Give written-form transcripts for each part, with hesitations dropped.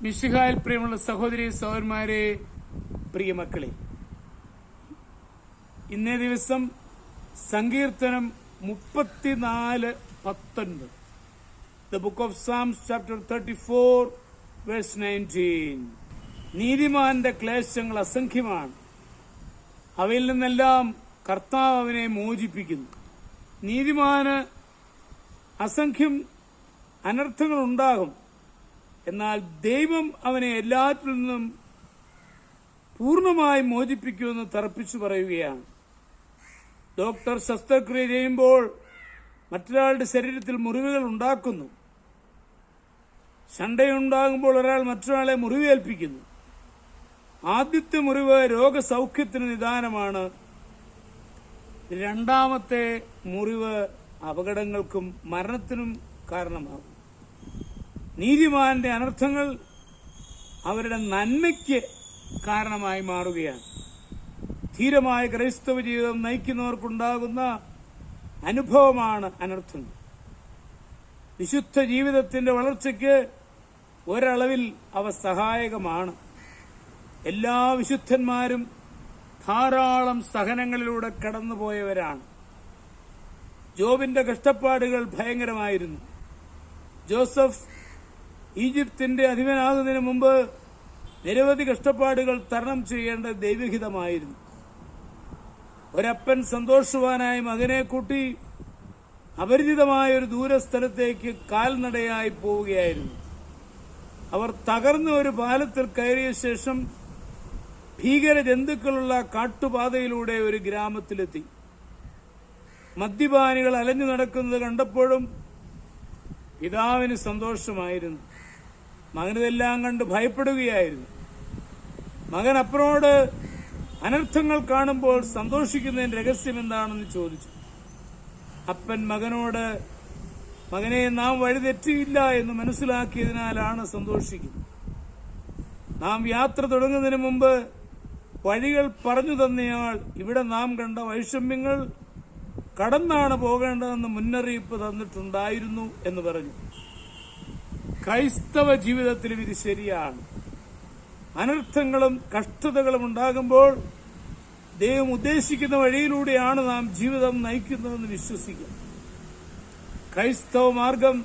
മിശിഹായിൽ പ്രിയമുള്ള സഹോദരി സഹോദരന്മാരെ, പ്രിയ മക്കളെ, ഇന്നേ ദിവസം സങ്കീർത്തനം 34:19, The book of Psalms chapter 34 verse 19. നീതിമാന്റെ ക്ലേശങ്ങൾ അസംഖ്യമാണ്, അവയിൽ നിന്നെല്ലാം കർത്താവ് അവനെ മോചിപ്പിക്കുന്നു. നീതിമാന് അസംഖ്യം അനർത്ഥങ്ങൾ ഉണ്ടാകും, എന്നാൽ ദൈവം അവനെ എല്ലാറ്റിൽ നിന്നും പൂർണ്ണമായി മോചിപ്പിക്കുമെന്ന് തറപ്പിച്ചു പറയുകയാണ്. ഡോക്ടർ ശസ്ത്രക്രിയ ചെയ്യുമ്പോൾ മറ്റൊരാളുടെ ശരീരത്തിൽ മുറിവുകൾ ഉണ്ടാക്കുന്നു. ശണ്ടയുണ്ടാകുമ്പോൾ ഒരാൾ മറ്റൊരാളെ മുറിവേൽപ്പിക്കുന്നു. ആദ്യത്തെ മുറിവ് രോഗസൗഖ്യത്തിന് നിദാനമാണ്. രണ്ടാമത്തെ മുറിവ് അപകടങ്ങൾക്കും മരണത്തിനും കാരണമാകും. നീതിമാന്റെ അനർത്ഥങ്ങൾ അവരുടെ നന്മയ്ക്ക് കാരണമായി മാറുകയാണ്. ധീരമായ ക്രൈസ്തവ ജീവിതം നയിക്കുന്നവർക്കുണ്ടാകുന്ന അനുഭവമാണ് അനർത്ഥങ്ങൾ. വിശുദ്ധ ജീവിതത്തിന്റെ വളർച്ചയ്ക്ക് ഒരളവിൽ അവ സഹായകമാണ്. എല്ലാ വിശുദ്ധന്മാരും ധാരാളം സഹനങ്ങളിലൂടെ കടന്നുപോയവരാണ്. ജോബിന്റെ കഷ്ടപ്പാടുകൾ ഭയങ്കരമായിരുന്നു. ജോസഫ് ഈജിപ്തിന്റെ അധിപനാകുന്നതിന് മുമ്പ് നിരവധി കഷ്ടപ്പാടുകൾ തരണം ചെയ്യേണ്ട ദൈവഹിതമായിരുന്നു. ഒരപ്പൻ സന്തോഷവാനായ മകനെ കൂട്ടി അപരിചിതമായ ഒരു ദൂരസ്ഥലത്തേക്ക് കാൽനടയായി പോവുകയായിരുന്നു. അവർ തകർന്ന ഒരു പാലത്തിൽ കയറിയ ശേഷം ഭീകര ജന്തുക്കളുള്ള കാട്ടുപാതയിലൂടെ ഒരു ഗ്രാമത്തിലെത്തി. മദ്യപാനികൾ അലഞ്ഞു നടക്കുന്നത് കണ്ടപ്പോഴും പിതാവിന് സന്തോഷമായിരുന്നു. മകനിതെല്ലാം കണ്ട് ഭയപ്പെടുകയായിരുന്നു. മകൻ അപ്പനോട് അനർത്ഥങ്ങൾ കാണുമ്പോൾ സന്തോഷിക്കുന്നതിന്റെ രഹസ്യം എന്താണെന്ന് ചോദിച്ചു. അപ്പൻ മകനോട്, മകനെ, നാം വഴിതെറ്റിയില്ല എന്ന് മനസ്സിലാക്കിയതിനാലാണ് സന്തോഷിക്കുന്നത്. നാം യാത്ര തുടങ്ങുന്നതിന് മുമ്പ് വഴികൾ പറഞ്ഞു തന്നയാൾ ഇവിടെ നാം കണ്ട വൈഷമ്യങ്ങൾ കടന്നാണ് പോകേണ്ടതെന്ന് മുന്നറിയിപ്പ് തന്നിട്ടുണ്ടായിരുന്നു എന്ന് പറഞ്ഞു. ക്രൈസ്തവ ജീവിതത്തിലും ഇത് ശരിയാണ്. അനർത്ഥങ്ങളും കഷ്ടതകളും ഉണ്ടാകുമ്പോൾ ദൈവം ഉദ്ദേശിക്കുന്ന വഴിയിലൂടെയാണ് നാം ജീവിതം നയിക്കുന്നതെന്ന് വിശ്വസിക്കുക. ക്രൈസ്തവ മാർഗം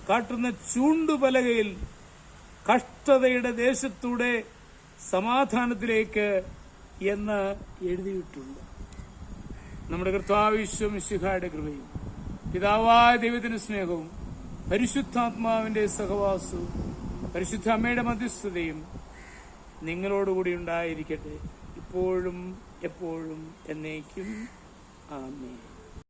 കാട്ടുന്ന ചൂണ്ടുപലകയിൽ കഷ്ടതയുടെ ദേശത്തൂടെ സമാധാനത്തിലേക്ക് എന്ന് എഴുതിയിട്ടുണ്ട്. നമ്മുടെ കർത്താവ് യേശു മിശിഹായുടെ കൃപയും പിതാവായ ദൈവത്തിന്റെ സ്നേഹവും പരിശുദ്ധാത്മാവിന്റെ സഹവാസവും പരിശുദ്ധ അമ്മയുടെ മധ്യസ്ഥതയും നിങ്ങളോടുകൂടി ഉണ്ടായിരിക്കട്ടെ, ഇപ്പോഴും എപ്പോഴും എന്നേക്കും. ആമേൻ.